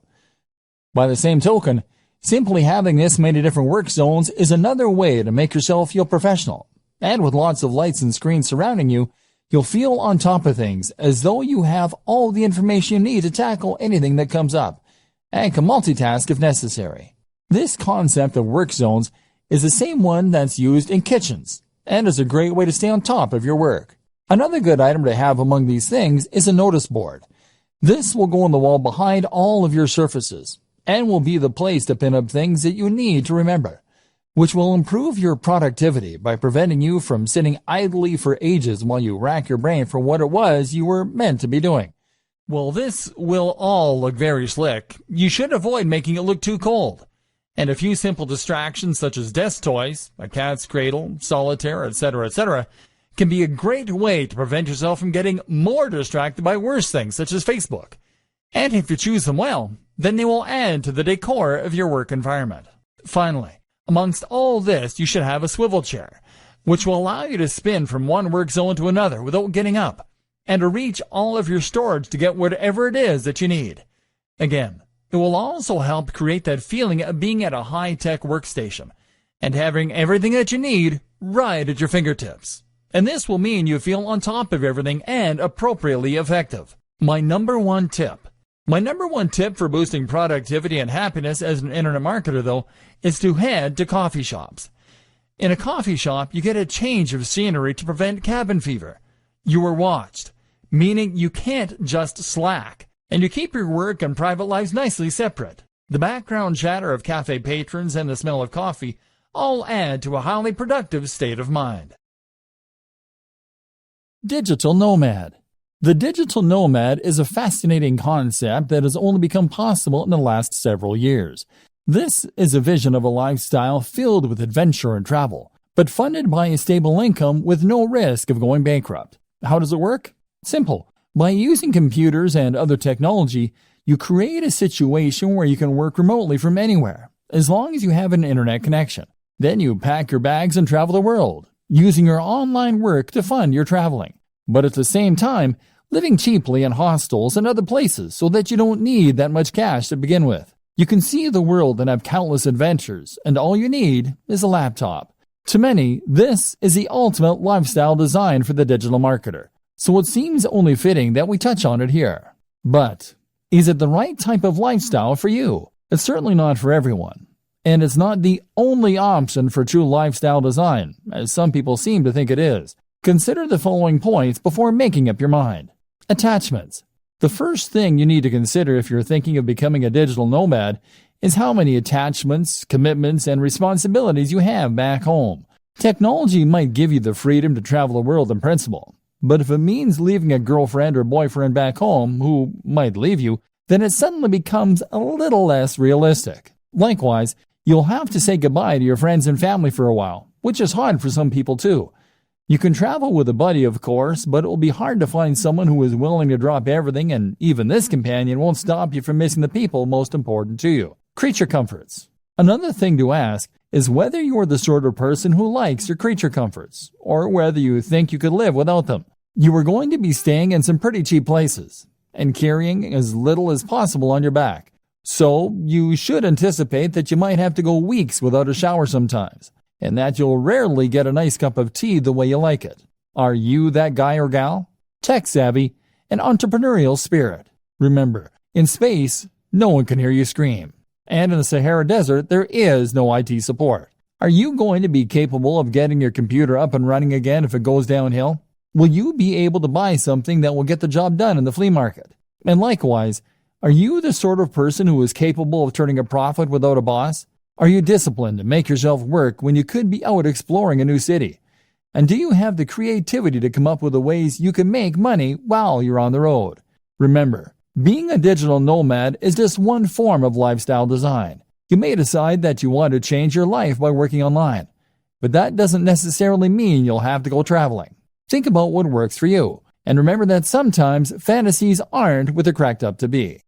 [SPEAKER 1] By the same token, simply having this many different work zones is another way to make yourself feel professional. And with lots of lights and screens surrounding you, you'll feel on top of things as though you have all the information you need to tackle anything that comes up, and can multitask if necessary. This concept of work zones is the same one that's used in kitchens, and is a great way to stay on top of your work. Another good item to have among these things is a notice board. This will go on the wall behind all of your surfaces, and will be the place to pin up things that you need to remember, which will improve your productivity by preventing you from sitting idly for ages while you rack your brain for what it was you were meant to be doing. Well, this will all look very slick. You should avoid making it look too cold. And a few simple distractions such as desk toys, a cat's cradle, solitaire, etc., can be a great way to prevent yourself from getting more distracted by worse things such as Facebook. And if you choose them well, then they will add to the decor of your work environment. Finally, amongst all this, you should have a swivel chair, which will allow you to spin from one work zone to another without getting up, and to reach all of your storage to get whatever it is that you need. Again, it will also help create that feeling of being at a high-tech workstation and having everything that you need right at your fingertips. And this will mean you feel on top of everything and appropriately effective. My number one tip for boosting productivity and happiness as an internet marketer, though, is to head to coffee shops. In a coffee shop, you get a change of scenery to prevent cabin fever. You are watched, meaning you can't just slack, and you keep your work and private lives nicely separate. The background chatter of cafe patrons and the smell of coffee all add to a highly productive state of mind. Digital nomad. The digital nomad is a fascinating concept that has only become possible in the last several years. This is a vision of a lifestyle filled with adventure and travel, but funded by a stable income with no risk of going bankrupt. How does it work? Simple. By using computers and other technology, You create a situation where you can work remotely from anywhere, as long as you have an internet connection. Then you pack your bags and travel the world, using your online work to fund your traveling. But at the same time, living cheaply in hostels and other places so that you don't need that much cash to begin with. You can see the world and have countless adventures, and all you need is a laptop. To many, this is the ultimate lifestyle design for the digital marketer, so it seems only fitting that we touch on it here. But is it the right type of lifestyle for you? It's certainly not for everyone. And it's not the only option for true lifestyle design, as some people seem to think it is. Consider the following points before making up your mind. Attachments. The first thing you need to consider if you're thinking of becoming a digital nomad is how many attachments, commitments, and responsibilities you have back home. Technology might give you the freedom to travel the world in principle, but if it means leaving a girlfriend or boyfriend back home who might leave you, then it suddenly becomes a little less realistic. Likewise, you'll have to say goodbye to your friends and family for a while, which is hard for some people too. You can travel with a buddy, of course, but it will be hard to find someone who is willing to drop everything, and even this companion won't stop you from missing the people most important to you. Creature comforts. Another thing to ask is whether you are the sort of person who likes your creature comforts, or whether you think you could live without them. You are going to be staying in some pretty cheap places, and carrying as little as possible on your back. So, you should anticipate that you might have to go weeks without a shower sometimes, and that you'll rarely get a nice cup of tea the way you like it. Are you that guy or gal? Tech-savvy and entrepreneurial spirit. Remember, in space, no one can hear you scream. And in the Sahara Desert, there is no IT support. Are you going to be capable of getting your computer up and running again if it goes downhill? Will you be able to buy something that will get the job done in the flea market? And likewise, are you the sort of person who is capable of turning a profit without a boss? Are you disciplined to make yourself work when you could be out exploring a new city? And do you have the creativity to come up with the ways you can make money while you're on the road? Remember, being a digital nomad is just one form of lifestyle design. You may decide that you want to change your life by working online, but that doesn't necessarily mean you'll have to go traveling. Think about what works for you, and remember that sometimes fantasies aren't what they're cracked up to be.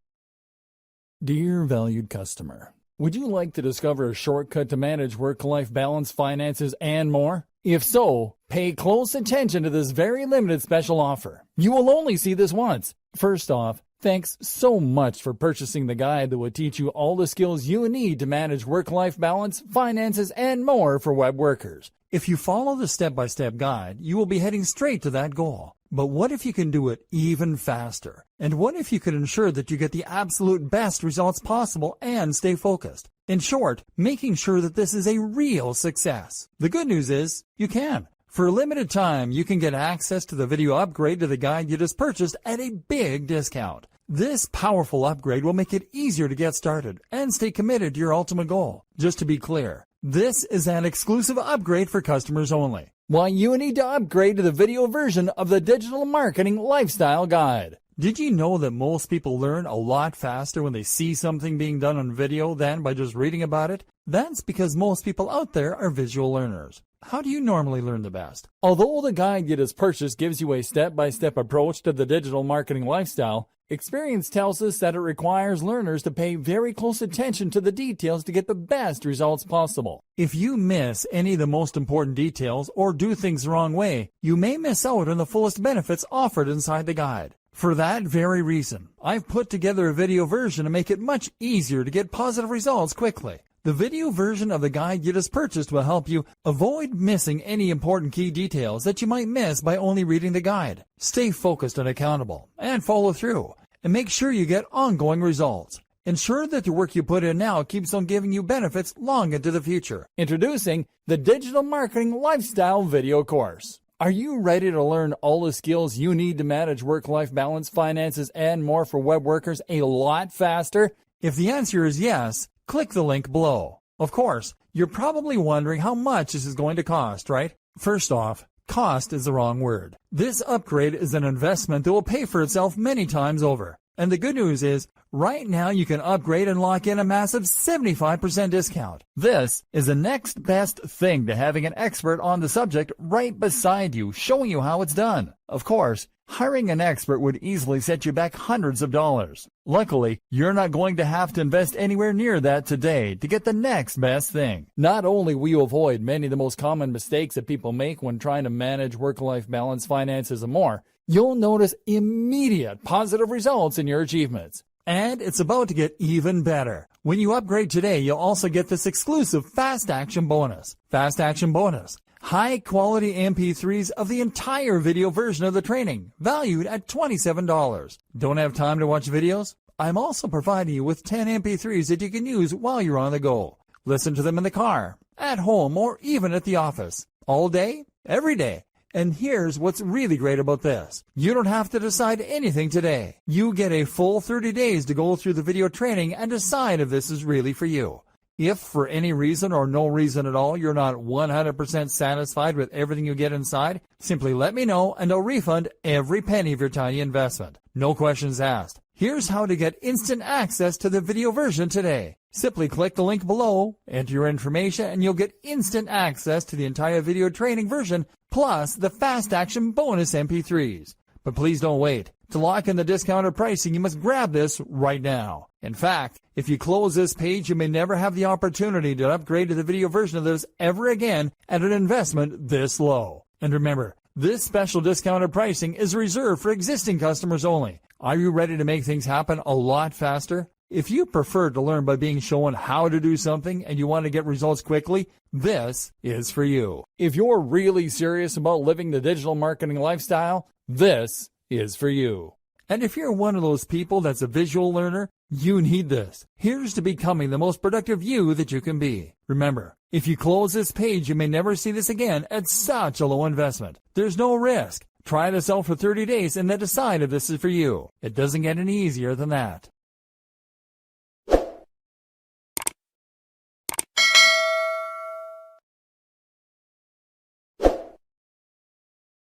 [SPEAKER 1] Dear valued customer, would you like to discover a shortcut to manage work-life balance, finances, and more? If so, pay close attention to this very limited special offer. You will only see this once. First off, thanks so much for purchasing the guide that will teach you all the skills you need to manage work-life balance, finances, and more for web workers. If you follow the step-by-step guide, you will be heading straight to that goal. But what if you can do it even faster? And what if you could ensure that you get the absolute best results possible and stay focused? In short, making sure that this is a real success. The good news is, you can. For a limited time, you can get access to the video upgrade to the guide you just purchased at a big discount. This powerful upgrade will make it easier to get started and stay committed to your ultimate goal. Just to be clear, this is an exclusive upgrade for customers only. Why you need to upgrade to the video version of the Digital Marketing Lifestyle Guide. Did you know that most people learn a lot faster when they see something being done on video than by just reading about it? That's because most people out there are visual learners. How do you normally learn the best? Although the guide you just purchased gives you a step-by-step approach to the digital marketing lifestyle, experience tells us that it requires learners to pay very close attention to the details to get the best results possible. If you miss any of the most important details or do things the wrong way, you may miss out on the fullest benefits offered inside the guide. For that very reason, I've put together a video version to make it much easier to get positive results quickly. The video version of the guide you just purchased will help you avoid missing any important key details that you might miss by only reading the guide. Stay focused and accountable, and follow through, and make sure you get ongoing results. Ensure that the work you put in now keeps on giving you benefits long into the future. Introducing the Digital Marketing Lifestyle Video Course. Are you ready to learn all the skills you need to manage work-life balance, finances, and more for web workers a lot faster? If the answer is yes, click the link below. Of course, you're probably wondering how much this is going to cost, right? First off, cost is the wrong word. This upgrade is an investment that will pay for itself many times over. And the good news is, right now you can upgrade and lock in a massive 75% discount. This is the next best thing to having an expert on the subject right beside you, showing you how it's done. Of course, hiring an expert would easily set you back hundreds of dollars. Luckily, you're not going to have to invest anywhere near that today to get the next best thing. Not only will you avoid many of the most common mistakes that people make when trying to manage work-life balance, finances, and more, you'll notice immediate positive results in your achievements. And it's about to get even better. When you upgrade today, you'll also get this exclusive Fast Action Bonus. Fast Action Bonus. High-quality MP3s of the entire video version of the training, valued at $27. Don't have time to watch videos? I'm also providing you with 10 MP3s that you can use while you're on the go. Listen to them in the car, at home, or even at the office. All day, every day. And here's what's really great about this. You don't have to decide anything today. You get a full 30 days to go through the video training and decide if this is really for you. If for any reason or no reason at all you're not 100% satisfied with everything you get inside, simply let me know and I'll refund every penny of your tiny investment. No questions asked. Here's how to get instant access to the video version today. Simply click the link below, enter your information, and you'll get instant access to the entire video training version plus the Fast Action Bonus MP3s. But please don't wait. To lock in the discounted pricing, you must grab this right now. In fact, if you close this page, you may never have the opportunity to upgrade to the video version of this ever again at an investment this low. And remember, this special discounted pricing is reserved for existing customers only. Are you ready to make things happen a lot faster? If you prefer to learn by being shown how to do something and you want to get results quickly, this is for you. If you're really serious about living the digital marketing lifestyle, this is for you. And if you're one of those people that's a visual learner, you need this. Here's to becoming the most productive you that you can be. Remember, if you close this page, you may never see this again at such a low investment. There's no risk. Try this out for 30 days and then decide if this is for you. It doesn't get any easier than that.